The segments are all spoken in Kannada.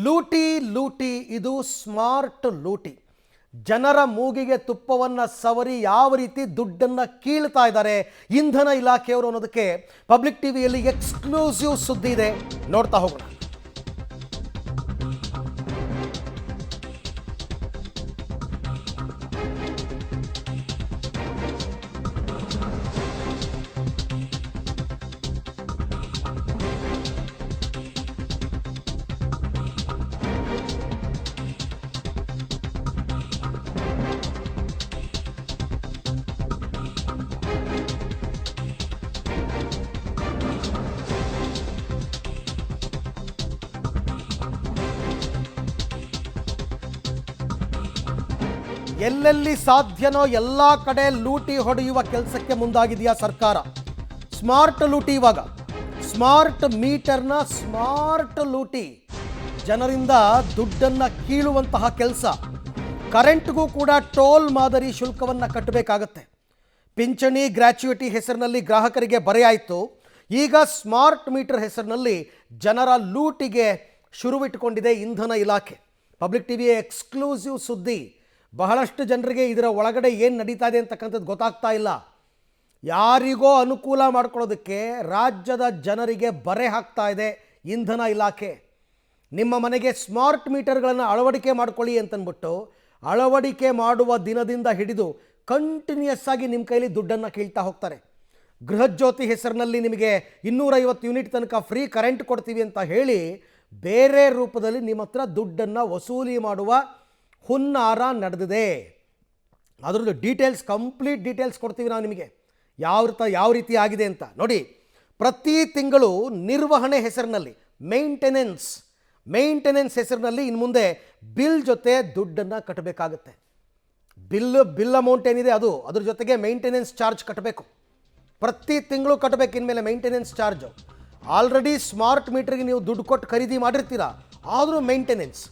ಲೂಟಿ ಲೂಟಿ ಇದು ಸ್ಮಾರ್ಟ್ ಲೂಟಿ. ಜನರ ಮೂಗಿಗೆ ತುಪ್ಪವನ್ನು ಸವರಿ ಯಾವ ರೀತಿ ದುಡ್ಡನ್ನು ಕೀಳ್ತಾ ಇದ್ದಾರೆ ಇಂಧನ ಇಲಾಖೆಯವರು ಅನ್ನೋದಕ್ಕೆ ಪಬ್ಲಿಕ್ ಟಿವಿಯಲ್ಲಿ ಎಕ್ಸ್ಕ್ಲೂಸಿವ್ ಸುದ್ದಿ ಇದೆ, ನೋಡ್ತಾ ಹೋಗೋಣ. ಎಲ್ಲೆಲ್ಲಿ ಸಾಧ್ಯನೋ ಎಲ್ಲ ಕಡೆ ಲೂಟಿ ಹೊಡೆಯುವ ಕೆಲಸಕ್ಕೆ ಮುಂದಾಗಿದೆಯಾ ಸರ್ಕಾರ. ಸ್ಮಾರ್ಟ್ ಲೂಟಿ, ಇವಾಗ ಸ್ಮಾರ್ಟ್ ಮೀಟರ್ನ ಸ್ಮಾರ್ಟ್ ಲೂಟಿ, ಜನರಿಂದ ದುಡ್ಡನ್ನು ಕೀಳುವಂತಹ ಕೆಲಸ. ಕರೆಂಟ್ಗೂ ಕೂಡ ಟೋಲ್ ಮಾದರಿ ಶುಲ್ಕವನ್ನು ಕಟ್ಟಬೇಕಾಗತ್ತೆ. ಪಿಂಚಣಿ ಗ್ರ್ಯಾಚ್ಯುಯಿಟಿ ಹೆಸರಿನಲ್ಲಿ ಗ್ರಾಹಕರಿಗೆ ಬರೆಯಾಯಿತು. ಈಗ ಸ್ಮಾರ್ಟ್ ಮೀಟರ್ ಹೆಸರಿನಲ್ಲಿ ಜನರ ಲೂಟಿಗೆ ಶುರುವಿಟ್ಟುಕೊಂಡಿದೆ ಇಂಧನ ಇಲಾಖೆ. ಪಬ್ಲಿಕ್ ಟಿವಿಯ ಎಕ್ಸ್ಕ್ಲೂಸಿವ್ ಸುದ್ದಿ. ಬಹಳಷ್ಟು ಜನರಿಗೆ ಇದರ ಒಳಗಡೆ ಏನು ನಡೀತಾ ಇದೆ ಅಂತಕ್ಕಂಥದ್ದು ಗೊತ್ತಾಗ್ತಾ ಇಲ್ಲ. ಯಾರಿಗೋ ಅನುಕೂಲ ಮಾಡ್ಕೊಳ್ಳೋದಕ್ಕೆ ರಾಜ್ಯದ ಜನರಿಗೆ ಬರೆ ಹಾಕ್ತಾ ಇದೆ ಇಂಧನ ಇಲಾಖೆ. ನಿಮ್ಮ ಮನೆಗೆ ಸ್ಮಾರ್ಟ್ ಮೀಟರ್ಗಳನ್ನು ಅಳವಡಿಕೆ ಮಾಡ್ಕೊಳ್ಳಿ ಅಂತಂದ್ಬಿಟ್ಟು ಅಳವಡಿಕೆ ಮಾಡುವ ದಿನದಿಂದ ಹಿಡಿದು ಕಂಟಿನ್ಯೂಸ್ ಆಗಿ ನಿಮ್ಮ ಕೈಲಿ ದುಡ್ಡನ್ನು ಕೀಳ್ತಾ ಹೋಗ್ತಾರೆ. ಗೃಹಜ್ಯೋತಿ ಹೆಸರಿನಲ್ಲಿ ನಿಮಗೆ 250 ಯೂನಿಟ್ ತನಕ ಫ್ರೀ ಕರೆಂಟ್ ಕೊಡ್ತೀವಿ ಅಂತ ಹೇಳಿ ಬೇರೆ ರೂಪದಲ್ಲಿ ನಿಮ್ಮ ಹತ್ರ ದುಡ್ಡನ್ನು ವಸೂಲಿ ಮಾಡುವ ಹುನ್ನಾರ ನಡೆದಿದೆ. ಅದರದ್ದು ಡೀಟೇಲ್ಸ್, ಕಂಪ್ಲೀಟ್ ಡೀಟೇಲ್ಸ್ ಕೊಡ್ತೀವಿ ನಾವು ನಿಮಗೆ, ಯಾವ ರೀತಿ ಆಗಿದೆ ಅಂತ ನೋಡಿ. ಪ್ರತಿ ತಿಂಗಳು ನಿರ್ವಹಣೆ ಹೆಸರಿನಲ್ಲಿ ಮೇಂಟೆನೆನ್ಸ್ ಹೆಸರಿನಲ್ಲಿ ಇನ್ನು ಮುಂದೆ ಬಿಲ್ ಜೊತೆ ದುಡ್ಡನ್ನು ಕಟ್ಟಬೇಕಾಗತ್ತೆ. ಬಿಲ್ ಅಮೌಂಟ್ ಏನಿದೆ ಅದ್ರ ಜೊತೆಗೆ ಮೇಂಟೆನೆನ್ಸ್ ಚಾರ್ಜ್ ಕಟ್ಟಬೇಕು. ಪ್ರತಿ ತಿಂಗಳು ಕಟ್ಟಬೇಕು ಇನ್ಮೇಲೆ ಮೇಂಟೆನೆನ್ಸ್ ಚಾರ್ಜು. ಆಲ್ರೆಡಿ ಸ್ಮಾರ್ಟ್ ಮೀಟರ್ಗೆ ನೀವು ದುಡ್ಡು ಕೊಟ್ಟು ಖರೀದಿ ಮಾಡಿರ್ತೀರ, ಆದರೂ ಮೇಂಟೆನೆನ್ಸ್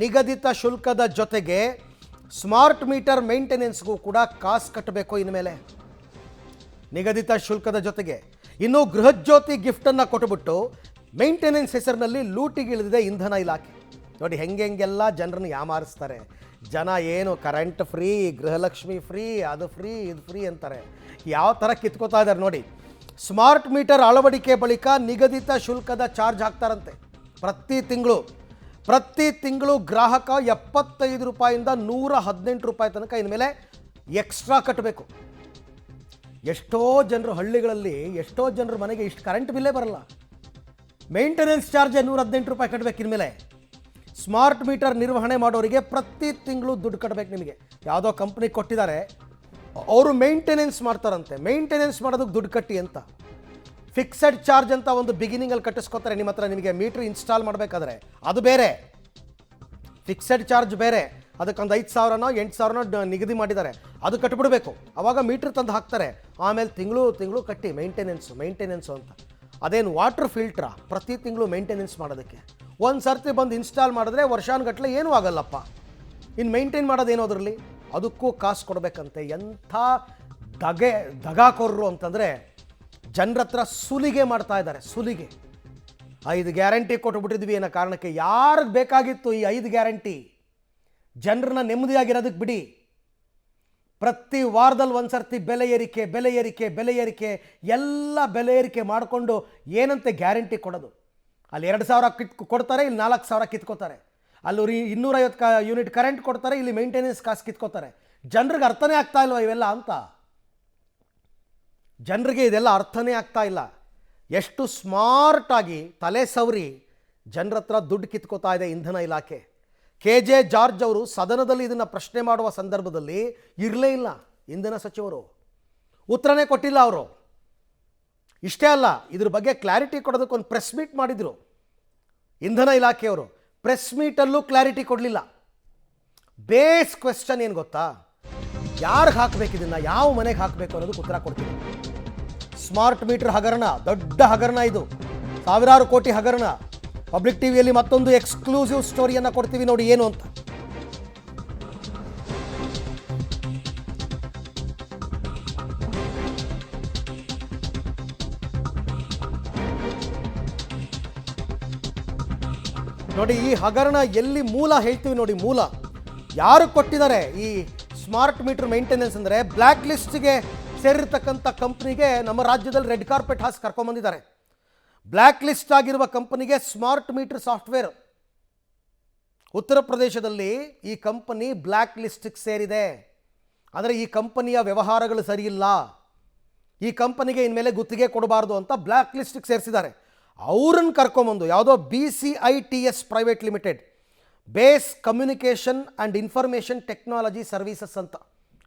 ನಿಗದಿತ ಶುಲ್ಕದ ಜೊತೆಗೆ ಸ್ಮಾರ್ಟ್ ಮೀಟರ್ ಮೇಂಟೆನೆನ್ಸ್ಗೂ ಕೂಡ ಕಾಸು ಕಟ್ಟಬೇಕು ಇನ್ಮೇಲೆ ನಿಗದಿತ ಶುಲ್ಕದ ಜೊತೆಗೆ. ಇನ್ನು ಗೃಹಜ್ಯೋತಿ ಗಿಫ್ಟನ್ನು ಕೊಟ್ಟುಬಿಟ್ಟು ಮೇಂಟೆನೆನ್ಸ್ ಹೆಸರಿನಲ್ಲಿ ಲೂಟಿಗಿಳಿದಿದೆ ಇಂಧನ ಇಲಾಖೆ. ನೋಡಿ ಹೆಂಗೆಲ್ಲ ಜನರನ್ನು ಯಾಮಾರಿಸ್ತಾರೆ. ಜನ ಏನು ಕರೆಂಟ್ ಫ್ರೀ, ಗೃಹಲಕ್ಷ್ಮಿ ಫ್ರೀ, ಅದು ಫ್ರೀ ಇದು ಫ್ರೀ ಅಂತಾರೆ. ಯಾವ ಥರ ಕಿತ್ಕೋತಾ ಇದ್ದಾರೆ ನೋಡಿ. ಸ್ಮಾರ್ಟ್ ಮೀಟರ್ ಅಳವಡಿಕೆ ಬಳಿಕ ನಿಗದಿತ ಶುಲ್ಕದ ಚಾರ್ಜ್ ಹಾಕ್ತಾರಂತೆ. ಪ್ರತಿ ತಿಂಗಳು ಗ್ರಾಹಕ 75 ರೂಪಾಯಿಂದ 118 ರೂಪಾಯಿ ತನಕ ಇನ್ಮೇಲೆ ಎಕ್ಸ್ಟ್ರಾ ಕಟ್ಟಬೇಕು. ಎಷ್ಟೋ ಜನರು ಹಳ್ಳಿಗಳಲ್ಲಿ, ಎಷ್ಟೋ ಜನರ ಮನೆಗೆ ಇಷ್ಟು ಕರೆಂಟ್ ಬಿಲ್ಲೇ ಬರಲ್ಲ. ಮೇಂಟೆನೆನ್ಸ್ ಚಾರ್ಜ್ 118 ರೂಪಾಯಿ ಕಟ್ಟಬೇಕು ಇನ್ಮೇಲೆ. ಸ್ಮಾರ್ಟ್ ಮೀಟರ್ ನಿರ್ವಹಣೆ ಮಾಡೋರಿಗೆ ಪ್ರತಿ ತಿಂಗಳು ದುಡ್ಡು ಕಟ್ಟಬೇಕು. ನಿಮಗೆ ಯಾವುದೋ ಕಂಪ್ನಿ ಕೊಟ್ಟಿದ್ದಾರೆ, ಅವರು ಮೇಂಟೆನೆನ್ಸ್ ಮಾಡ್ತಾರಂತೆ. ಮೇಂಟೆನೆನ್ಸ್ ಮಾಡೋದಕ್ಕೆ ದುಡ್ಡು ಕಟ್ಟಿ ಅಂತ ಫಿಕ್ಸೆಡ್ ಚಾರ್ಜ್ ಅಂತ ಒಂದು ಬಿಗಿನಿಂಗಲ್ಲಿ ಕಟ್ಟಿಸ್ಕೊತಾರೆ. ನಿಮ್ಮ ಹತ್ರ ನಿಮಗೆ ಮೀಟ್ರ್ ಇನ್ಸ್ಟಾಲ್ ಮಾಡಬೇಕಾದ್ರೆ ಅದು ಬೇರೆ, ಫಿಕ್ಸೆಡ್ ಚಾರ್ಜ್ ಬೇರೆ. ಅದಕ್ಕೊಂದು 5,000ನೋ 8,000ನೋ ನಿಗದಿ ಮಾಡಿದ್ದಾರೆ, ಅದು ಕಟ್ಟಿಬಿಡಬೇಕು. ಆವಾಗ ಮೀಟ್ರ್ ತಂದು ಹಾಕ್ತಾರೆ. ಆಮೇಲೆ ತಿಂಗಳು ಕಟ್ಟಿ ಮೇಂಟೆನೆನ್ಸು ಅಂತ. ಅದೇನು ವಾಟರ್ ಫಿಲ್ಟ್ರಾ ಪ್ರತಿ ತಿಂಗಳು ಮೇಂಟೆನೆನ್ಸ್ ಮಾಡೋದಕ್ಕೆ? ಒಂದು ಸರ್ತಿ ಬಂದು ಇನ್ಸ್ಟಾಲ್ ಮಾಡಿದ್ರೆ ವರ್ಷಾನುಗಟ್ಟಲೆ ಏನೂ ಆಗಲ್ಲಪ್ಪ. ಇನ್ನು ಮೇಂಟೈನ್ ಮಾಡೋದೇನೋ ಅದರಲ್ಲಿ, ಅದಕ್ಕೂ ಕಾಸು ಕೊಡಬೇಕಂತೆ. ಎಂಥ ದಗಾಕೋರರು ಅಂತಂದರೆ ಜನರ ಹತ್ರ ಸುಲಿಗೆ ಮಾಡ್ತಾ ಇದ್ದಾರೆ. ಸುಲಿಗೆ 5 ಗ್ಯಾರಂಟಿ ಕೊಟ್ಟುಬಿಟ್ಟಿದ್ವಿ ಅನ್ನೋ ಕಾರಣಕ್ಕೆ. ಯಾರಿಗೆ ಬೇಕಾಗಿತ್ತು ಈ 5 ಗ್ಯಾರಂಟಿ? ಜನರನ್ನ ನೆಮ್ಮದಿಯಾಗಿರೋದಕ್ಕೆ ಬಿಡಿ. ಪ್ರತಿ ವಾರದಲ್ಲಿ ಒಂದು ಸರ್ತಿ ಬೆಲೆ ಏರಿಕೆ ಎಲ್ಲ ಬೆಲೆ ಏರಿಕೆ ಮಾಡಿಕೊಂಡು ಏನಂತೆ ಗ್ಯಾರಂಟಿ ಕೊಡೋದು. ಅಲ್ಲಿ 2,000 ಕೊಡ್ತಾರೆ, ಇಲ್ಲಿ 4,000 ಕಿತ್ಕೋತಾರೆ. ಅಲ್ಲಿ 250 ಯೂನಿಟ್ ಕರೆಂಟ್ ಕೊಡ್ತಾರೆ, ಇಲ್ಲಿ ಮೇಂಟೆನೆನ್ಸ್ ಕಾಸು ಕಿತ್ಕೋತಾರೆ. ಜನರಿಗೆ ಅರ್ಥನೇ ಆಗ್ತಾ ಇಲ್ವ ಇವೆಲ್ಲ ಅಂತ? ಜನರಿಗೆ ಇದೆಲ್ಲ ಅರ್ಥನೇ ಆಗ್ತಾ ಇಲ್ಲ. ಎಷ್ಟು ಸ್ಮಾರ್ಟಾಗಿ ತಲೆ ಸವರಿ ಜನರ ಹತ್ರ ದುಡ್ಡು ಕಿತ್ಕೋತಾ ಇದೆ ಇಂಧನ ಇಲಾಖೆ. KJ ಜಾರ್ಜ್ ಅವರು ಸದನದಲ್ಲಿ ಇದನ್ನು ಪ್ರಶ್ನೆ ಮಾಡುವ ಸಂದರ್ಭದಲ್ಲಿ ಇರಲೇ ಇಲ್ಲ ಇಂಧನ ಸಚಿವರು, ಉತ್ತರನೇ ಕೊಟ್ಟಿಲ್ಲ ಅವರು. ಇಷ್ಟೇ ಅಲ್ಲ, ಇದ್ರ ಬಗ್ಗೆ ಕ್ಲಾರಿಟಿ ಕೊಡೋದಕ್ಕೆ ಒಂದು ಪ್ರೆಸ್ ಮೀಟ್ ಮಾಡಿದರು ಇಂಧನ ಇಲಾಖೆಯವರು. ಪ್ರೆಸ್ ಮೀಟಲ್ಲೂ ಕ್ಲಾರಿಟಿ ಕೊಡಲಿಲ್ಲ. ಬೇಸ್ ಕ್ವೆಶ್ಚನ್ ಏನು ಗೊತ್ತಾ? ಯಾರಿಗೆ ಹಾಕಬೇಕು ಇದನ್ನು, ಯಾವ ಮನೆಗೆ ಹಾಕಬೇಕು ಅನ್ನೋದಕ್ಕೆ ಉತ್ತರ ಕೊಡ್ತೀನಿ. ಸ್ಮಾರ್ಟ್ ಮೀಟರ್ ಹಗರಣ, ದೊಡ್ಡ ಹಗರಣ ಇದು, ಸಾವಿರಾರು ಕೋಟಿ ಹಗರಣ. ಪಬ್ಲಿಕ್ ಟಿವಿಯಲ್ಲಿ ಮತ್ತೊಂದು ಎಕ್ಸ್ಕ್ಲೂಸಿವ್ ಸ್ಟೋರಿಯನ್ನು ಕೊಡ್ತೀವಿ ನೋಡಿ ಏನು ಅಂತ. ನೋಡಿ, ಈ ಹಗರಣ ಎಲ್ಲಿ ಮೂಲ ಹೇಳ್ತೀವಿ ನೋಡಿ, ಮೂಲ ಯಾರು ಕೊಟ್ಟಿದ್ದಾರೆ ಈ ಸ್ಮಾರ್ಟ್ ಮೀಟರ್ ಮೇಂಟೆನೆನ್ಸ್ ಅಂದರೆ ಬ್ಲ್ಯಾಕ್ ಲಿಸ್ಟ್ಗೆ ಸೇರಿರ್ತಕ್ಕಂಥ ಕಂಪ್ನಿಗೆ ನಮ್ಮ ರಾಜ್ಯದಲ್ಲಿ ರೆಡ್ ಕಾರ್ಪೆಟ್ ಹಾಕಿ ಕರ್ಕೊಂಡ್ಬಂದಿದ್ದಾರೆ. ಬ್ಲ್ಯಾಕ್ ಲಿಸ್ಟ್ ಆಗಿರುವ ಕಂಪನಿಗೆ ಸ್ಮಾರ್ಟ್ ಮೀಟರ್ ಸಾಫ್ಟ್ವೇರ್, ಉತ್ತರ ಪ್ರದೇಶದಲ್ಲಿ ಈ ಕಂಪನಿ ಬ್ಲ್ಯಾಕ್ ಲಿಸ್ಟ್ಗೆ ಸೇರಿದೆ. ಆದರೆ ಈ ಕಂಪನಿಯ ವ್ಯವಹಾರಗಳು ಸರಿಯಿಲ್ಲ, ಈ ಕಂಪನಿಗೆ ಇನ್ಮೇಲೆ ಗುತ್ತಿಗೆ ಕೊಡಬಾರ್ದು ಅಂತ ಬ್ಲ್ಯಾಕ್ ಲಿಸ್ಟ್ಗೆ ಸೇರಿಸಿದ್ದಾರೆ. ಅವ್ರನ್ನ ಕರ್ಕೊಂಬಂದು ಯಾವುದೋ BCITS private limited, base communication and information technology services ಅಂತ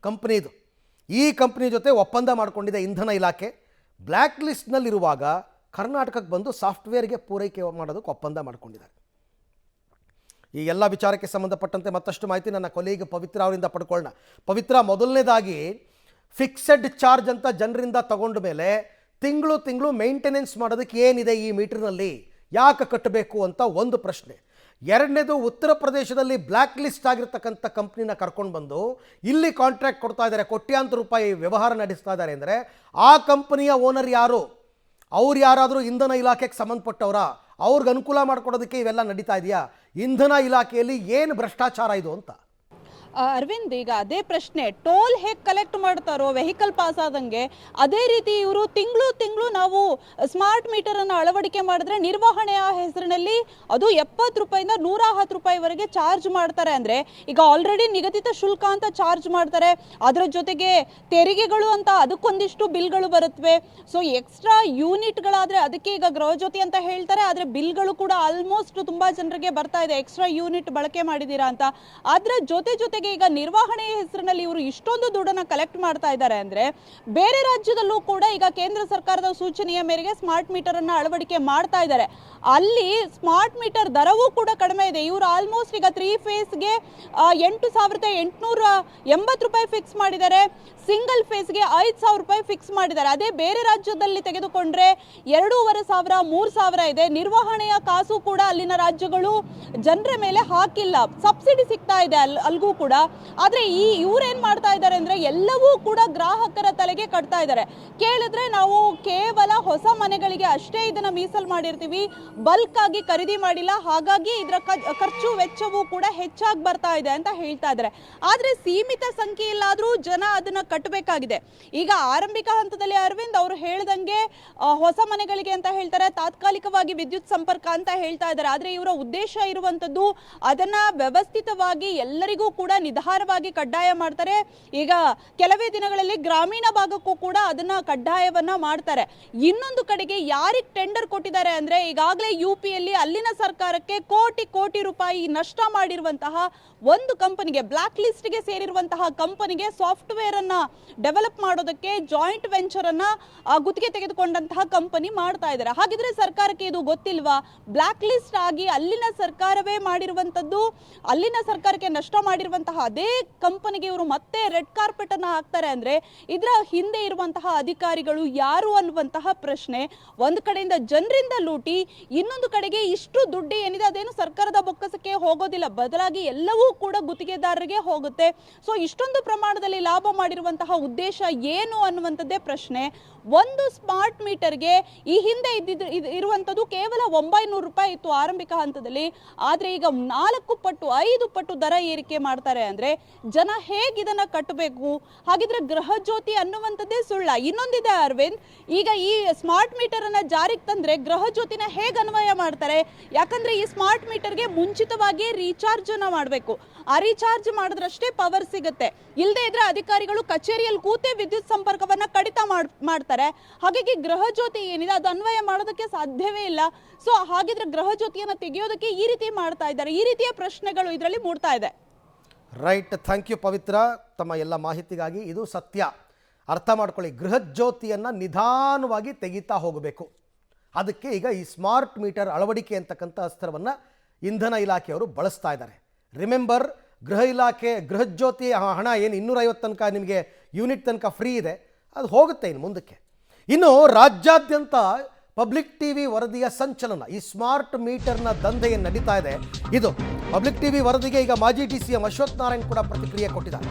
ಕಂಪ್ನಿ ಇದು. ಈ ಕಂಪ್ನಿ ಜೊತೆ ಒಪ್ಪಂದ ಮಾಡಿಕೊಂಡಿದೆ ಇಂಧನ ಇಲಾಖೆ. ಬ್ಲ್ಯಾಕ್ ಲಿಸ್ಟ್ನಲ್ಲಿರುವಾಗ ಕರ್ನಾಟಕಕ್ಕೆ ಬಂದು ಸಾಫ್ಟ್ವೇರ್ಗೆ ಪೂರೈಕೆ ಮಾಡೋದಕ್ಕೆ ಒಪ್ಪಂದ ಮಾಡಿಕೊಂಡಿದ್ದಾರೆ. ಈ ಎಲ್ಲ ವಿಚಾರಕ್ಕೆ ಸಂಬಂಧಪಟ್ಟಂತೆ ಮತ್ತಷ್ಟು ಮಾಹಿತಿ ನನ್ನ ಕೊಲೀಗ್ ಪವಿತ್ರ ಅವರಿಂದ ಪಡ್ಕೊಳ್ಳೋಣ. ಪವಿತ್ರ, ಮೊದಲನೇದಾಗಿ ಫಿಕ್ಸೆಡ್ ಚಾರ್ಜ್ ಅಂತ ಜನರಿಂದ ತಗೊಂಡ ಮೇಲೆ ತಿಂಗಳು ಮೇಂಟೆನೆನ್ಸ್ ಮಾಡೋದಕ್ಕೆ ಏನಿದೆ ಈ ಮೀಟರ್ನಲ್ಲಿ, ಯಾಕೆ ಕಟ್ಟಬೇಕು ಅಂತ ಒಂದು ಪ್ರಶ್ನೆ. ಎರಡನೇದು, ಉತ್ತರ ಪ್ರದೇಶದಲ್ಲಿ ಬ್ಲ್ಯಾಕ್ ಲಿಸ್ಟ್ ಆಗಿರ್ತಕ್ಕಂಥ ಕಂಪ್ನಿನ ಕರ್ಕೊಂಡು ಬಂದು ಇಲ್ಲಿ ಕಾಂಟ್ರಾಕ್ಟ್ ಕೊಡ್ತಾ ಇದ್ದಾರೆ, ಕೋಟ್ಯಾಂತರ ರೂಪಾಯಿ ವ್ಯವಹಾರ ನಡೆಸ್ತಾ ಇದ್ದಾರೆ ಅಂದರೆ ಆ ಕಂಪನಿಯ ಓನರ್ ಯಾರು? ಅವ್ರು ಯಾರಾದರೂ ಇಂಧನ ಇಲಾಖೆಗೆ ಸಂಬಂಧಪಟ್ಟವರ? ಅವ್ರಿಗೆ ಅನುಕೂಲ ಮಾಡಿಕೊಡೋದಕ್ಕೆ ಇವೆಲ್ಲ ನಡೀತಾ ಇದೆಯಾ? ಇಂಧನ ಇಲಾಖೆಯಲ್ಲಿ ಏನು ಭ್ರಷ್ಟಾಚಾರ ಇದು ಅಂತ? ಅರವಿಂದ್, ಈಗ ಅದೇ ಪ್ರಶ್ನೆ, ಟೋಲ್ ಹೇಗೆ ಕಲೆಕ್ಟ್ ಮಾಡ್ತಾರೋ ವೆಹಿಕಲ್ ಪಾಸ್ ಆದಂಗೆ, ಅದೇ ರೀತಿ ಇವರು ತಿಂಗಳು ನಾವು ಸ್ಮಾರ್ಟ್ ಮೀಟರ್ ಅನ್ನು ಅಳವಡಿಕೆ ಮಾಡಿದ್ರೆ ನಿರ್ವಹಣೆಯ ಹೆಸರಿನಲ್ಲಿ ಅದು 70 ರೂಪಾಯಿಂದ 110 ರೂಪಾಯಿವರೆಗೆ ಚಾರ್ಜ್ ಮಾಡ್ತಾರೆ. ಅಂದರೆ ಈಗ ಆಲ್ರೆಡಿ ನಿಗದಿತ ಶುಲ್ಕ ಅಂತ ಚಾರ್ಜ್ ಮಾಡ್ತಾರೆ, ಅದರ ಜೊತೆಗೆ ತೆರಿಗೆಗಳು ಅಂತ ಅದಕ್ಕೊಂದಿಷ್ಟು ಬಿಲ್ಗಳು ಬರುತ್ತವೆ. ಸೊ ಎಕ್ಸ್ಟ್ರಾ ಯೂನಿಟ್ಗಳಾದರೆ ಅದಕ್ಕೆ ಈಗ ಗೃಹಜ್ಯೋತಿ ಅಂತ ಹೇಳ್ತಾರೆ, ಆದರೆ ಬಿಲ್ಗಳು ಕೂಡ ಆಲ್ಮೋಸ್ಟ್ ತುಂಬ ಜನರಿಗೆ ಬರ್ತಾ ಇದೆ, ಎಕ್ಸ್ಟ್ರಾ ಯೂನಿಟ್ ಬಳಕೆ ಮಾಡಿದ್ದೀರಾ ಅಂತ. ಅದರ ಜೊತೆಗೆ ಈಗ ನಿರ್ವಹಣೆಯ ಹೆಸರಿನಲ್ಲಿ ಇವರು ಇಷ್ಟೊಂದು ದುಡ್ಡನ್ನ ಕಲೆಕ್ಟ್ ಮಾಡ್ತಾ ಇದ್ದಾರೆ ಅಂದ್ರೆ ಬೇರೆ ರಾಜ್ಯದಲ್ಲೂ ಕೂಡ ಈಗ ಕೇಂದ್ರ ಸರ್ಕಾರದ ಸೂಚನೆಯ ಮೇರೆಗೆ ಸ್ಮಾರ್ಟ್ ಮೀಟರ್ ಅನ್ನ ಅಳವಡಿಕೆ ಮಾಡ್ತಾ ಇದ್ದಾರೆ. ಅಲ್ಲಿ ಸ್ಮಾರ್ಟ್ ಮೀಟರ್ ದರವೂ ಕೂಡ ಕಡಿಮೆ ಇದೆ. ಇವರು ಆಲ್ಮೋಸ್ಟ್ ಈಗ 3 ಫೇಸ್ಗೆ 8,880 ರೂಪಾಯಿ ಫಿಕ್ಸ್ ಮಾಡಿದ್ದಾರೆ, ಸಿಂಗಲ್ ಫೇಸ್ಗೆ 5,000 ರೂಪಾಯಿ ಫಿಕ್ಸ್ ಮಾಡಿದ್ದಾರೆ. ಅದೇ ಬೇರೆ ರಾಜ್ಯದಲ್ಲಿ ತೆಗೆದುಕೊಂಡ್ರೆ 2,500 3,000 ಇದೆ. ನಿರ್ವಹಣೆಯ ಕಾಸು ಕೂಡ ಅಲ್ಲಿನ ರಾಜ್ಯಗಳು ಜನರ ಮೇಲೆ ಹಾಕಿಲ್ಲ, ಸಬ್ಸಿಡಿ ಸಿಗ್ತಾ ಇದೆ ಅಲ್ಗೂ ಕೂಡ. ಆದ್ರೆ ಇವ್ರೇನ್ ಮಾಡ್ತಾ ಇದ್ದಾರೆ ಅಂದ್ರೆ ಎಲ್ಲವೂ ಕೂಡ ಗ್ರಾಹಕರ ತಲೆಗೆ ಕಟ್ತಾ ಇದ್ದಾರೆ. ಕೇಳಿದ್ರೆ ನಾವು ಕೇವಲ ಹೊಸ ಮನೆಗಳಿಗೆ ಅಷ್ಟೇ ಇದನ್ನ ಮೀಸಲು ಮಾಡಿರ್ತೀವಿ, ಬಲ್ಕ್ ಆಗಿ ಖರೀದಿ ಮಾಡಿಲ್ಲ, ಹಾಗಾಗಿ ಇದರ ಖರ್ಚು ವೆಚ್ಚವೂ ಕೂಡ ಹೆಚ್ಚಾಗಿ ಬರ್ತಾ ಇದೆ ಅಂತ ಹೇಳ್ತಾ ಇದ್ದಾರೆ. ಆದ್ರೆ ಸೀಮಿತ ಸಂಖ್ಯೆಯಲ್ಲಾದ್ರೂ ಜನ ಅದನ್ನ ಕಟ್ಟಬೇಕಾಗಿದೆ. ಈಗ ಆರಂಭಿಕ ಹಂತದಲ್ಲಿ ಅರವಿಂದ್ ಅವರು ಹೇಳ್ದಂಗೆ ಹೊಸ ಮನೆಗಳಿಗೆ ಅಂತ ಹೇಳ್ತಾರೆ, ತಾತ್ಕಾಲಿಕವಾಗಿ ವಿದ್ಯುತ್ ಸಂಪರ್ಕ ಅಂತ ಹೇಳ್ತಾ ಇದ್ದಾರೆ. ಆದ್ರೆ ಇವರ ಉದ್ದೇಶ ಇರುವಂತದ್ದು ಅದನ್ನ ವ್ಯವಸ್ಥಿತವಾಗಿ ಎಲ್ಲರಿಗೂ ಕೂಡ ನಿಧಾನವಾಗಿ ಕಡ್ಡಾಯ ಮಾಡ್ತಾರೆ. ಈಗ ಕೆಲವೇ ದಿನಗಳಲ್ಲಿ ಗ್ರಾಮೀಣ ಭಾಗಕ್ಕೂ ಕೂಡ ಅದನ್ನ ಕಡ್ಡಾಯವನ್ನ ಮಾಡ್ತಾರೆ. ಇನ್ನೊಂದು ಕಡೆಗೆ ಯಾರಿಗೆ ಟೆಂಡರ್ ಕೊಟ್ಟಿದ್ದಾರೆ ಅಂದ್ರೆ ಈಗಾಗಲೇ UPಯಲ್ಲಿ ಅಲ್ಲಿನ ಸರ್ಕಾರಕ್ಕೆ ಕೋಟಿ ರೂಪಾಯಿ ನಷ್ಟ ಮಾಡಿರುವಂತಹ ಒಂದು ಕಂಪನಿಗೆ, ಬ್ಲ್ಯಾಕ್ ಲಿಸ್ಟ್ಗೆ ಸೇರಿರುವಂತಹ ಕಂಪನಿಗೆ ಸಾಫ್ಟ್ವೇರ್ ಅನ್ನ ಡೆವಲಪ್ ಮಾಡೋದಕ್ಕೆ ಜಾಯಿಂಟ್ ವೆಂಚರ್ ಅನ್ನ ಗುತ್ತಿಗೆ ತೆಗೆದುಕೊಂಡಂತಹ ಕಂಪನಿ ಮಾಡ್ತಾ ಇದ್ದಾರೆ. ಹಾಗಿದ್ರೆ ಸರ್ಕಾರಕ್ಕೆ ಇದು ಗೊತ್ತಿಲ್ವಾ? ಬ್ಲ್ಯಾಕ್ ಲಿಸ್ಟ್ ಆಗಿ ಅಲ್ಲಿನ ಸರ್ಕಾರವೇ ಮಾಡಿರುವಂತದ್ದು, ಅಲ್ಲಿನ ಸರ್ಕಾರಕ್ಕೆ ನಷ್ಟ ಮಾಡಿರುವಂತಹ ಅದೇ ಕಂಪನಿಗೆ ಇವರು ಮತ್ತೆ ರೆಡ್ ಕಾರ್ಪೆಟ್ ಅನ್ನ ಹಾಕ್ತಾರೆ ಅಂದ್ರೆ ಇದರ ಹಿಂದೆ ಇರುವಂತಹ ಅಧಿಕಾರಿಗಳು ಯಾರು ಅನ್ನುವಂತಹ ಪ್ರಶ್ನೆ. ಒಂದು ಕಡೆಯಿಂದ ಜನರಿಂದ ಲೂಟಿ, ಇನ್ನೊಂದು ಕಡೆಗೆ ಇಷ್ಟು ದುಡ್ಡು ಏನಿದೆ ಅದೇನು ಸರ್ಕಾರದ ಬೊಕ್ಕಸಕ್ಕೆ ಹೋಗೋದಿಲ್ಲ, ಬದಲಾಗಿ ಎಲ್ಲವೂ ಕೂಡ ಗುತ್ತಿಗೆದಾರರಿಗೆ ಹೋಗುತ್ತೆ. ಸೊ ಇಷ್ಟೊಂದು ಪ್ರಮಾಣದಲ್ಲಿ ಲಾಭ ಮಾಡಿರುವಂತಹ ಉದ್ದೇಶ ಏನು ಅನ್ನುವಂಥದ್ದೇ ಪ್ರಶ್ನೆ. ಒಂದು ಸ್ಮಾರ್ಟ್ ಮೀಟರ್ಗೆ ಈ ಹಿಂದೆ ಇರುವಂಥದ್ದು ಕೇವಲ 900 ರೂಪಾಯಿ ಇತ್ತು ಆರಂಭಿಕ ಹಂತದಲ್ಲಿ. ಆದರೆ ಈಗ 4 ಪಟ್ಟು 5 ಪಟ್ಟು ದರ ಏರಿಕೆ ಮಾಡ್ತಾರೆ ಅಂದ್ರೆ ಜನ ಹೇಗೆ ಇದನ್ನ ಕಟ್ಟಬೇಕು? ಹಾಗಿದ್ರೆ ಗೃಹ ಜ್ಯೋತಿ ಅನ್ನುವಂಥದ್ದೇ ಸುಳ್ಳ? ಇನ್ನೊಂದಿದೆ ಅರವಿಂದ್, ಈಗ ಈ ಸ್ಮಾರ್ಟ್ ಮೀಟರ್ ಅನ್ನ ಜಾರಿಗೆ ತಂದ್ರೆ ಗೃಹ ಜ್ಯೋತಿನ ಹೇಗೆ ಅನ್ವಯ ಮಾಡ್ತಾರೆ? ಯಾಕಂದ್ರೆ ಈ ಸ್ಮಾರ್ಟ್ ಮೀಟರ್ಗೆ ಮುಂಚಿತವಾಗಿ ರೀಚಾರ್ಜ್ ಅನ್ನ ಮಾಡಬೇಕು. ಆ ರೀಚಾರ್ಜ್ ಮಾಡಿದ್ರಷ್ಟೇ ಪವರ್ ಸಿಗುತ್ತೆ, ಇಲ್ಲದೆ ಇದ್ರೆ ಅಧಿಕಾರಿಗಳು ಕಚೇರಿಯಲ್ಲಿ ಕೂತೆ ವಿದ್ಯುತ್ ಸಂಪರ್ಕವನ್ನ ಕಡಿತ ಮಾಡ್ತಾರೆ. ಹಾಗಾಗಿ ಗೃಹ ಜ್ಯೋತಿ ಏನಿದೆ ಅದು ಅನ್ವಯ ಮಾಡೋದಕ್ಕೆ ಸಾಧ್ಯವೇ ಇಲ್ಲ. ಸೊ ಹಾಗಿದ್ರೆ ಗೃಹ ಜ್ಯೋತಿಯನ್ನ ತೆಗೆಯೋದಕ್ಕೆ ಈ ರೀತಿ ಮಾಡ್ತಾ ಇದ್ದಾರೆ. ಈ ರೀತಿಯ ಪ್ರಶ್ನೆಗಳು ಇದರಲ್ಲಿ ಮೂಡ್ತಾ ಇದೆ. ರೈಟ್, ಥ್ಯಾಂಕ್ ಯು ಪವಿತ್ರ ತಮ್ಮ ಎಲ್ಲ ಮಾಹಿತಿಗಾಗಿ. ಇದು ಸತ್ಯ, ಅರ್ಥ ಮಾಡ್ಕೊಳ್ಳಿ. ಗೃಹ ಜ್ಯೋತಿಯನ್ನು ನಿಧಾನವಾಗಿ ತೆಗಿತಾ ಹೋಗಬೇಕು. ಅದಕ್ಕೆ ಈಗ ಈ ಸ್ಮಾರ್ಟ್ ಮೀಟರ್ ಅಳವಡಿಕೆ ಅಂತಕ್ಕಂಥ ಅಸ್ತ್ರವನ್ನು ಇಂಧನ ಇಲಾಖೆಯವರು ಬಳಸ್ತಾ ಇದ್ದಾರೆ. ರಿಮೆಂಬರ್, ಗೃಹ ಜ್ಯೋತಿ ಹಣ ಏನು 250 ತನಕ ನಿಮಗೆ ಯೂನಿಟ್ ತನಕ ಫ್ರೀ ಇದೆ, ಅದು ಹೋಗುತ್ತೆ ಇನ್ನು ಮುಂದಕ್ಕೆ. ಇನ್ನು ರಾಜ್ಯಾದ್ಯಂತ ಪಬ್ಲಿಕ್ ಟಿವಿ ವರದಿಯ ಸಂಚಲನ, ಈ ಸ್ಮಾರ್ಟ್ ಮೀಟರ್ನ ದಂಧೆ ಏನು ನಡೀತಾ ಇದೆ ಇದು ಪಬ್ಲಿಕ್ ಟಿವಿ ವರದಿಗೆ ಈಗ ಮಾಜಿ DCM ಅಶ್ವಥ್ ನಾರಾಯಣ್ ಕೂಡ ಪ್ರತಿಕ್ರಿಯೆ ಕೊಟ್ಟಿದ್ದಾರೆ.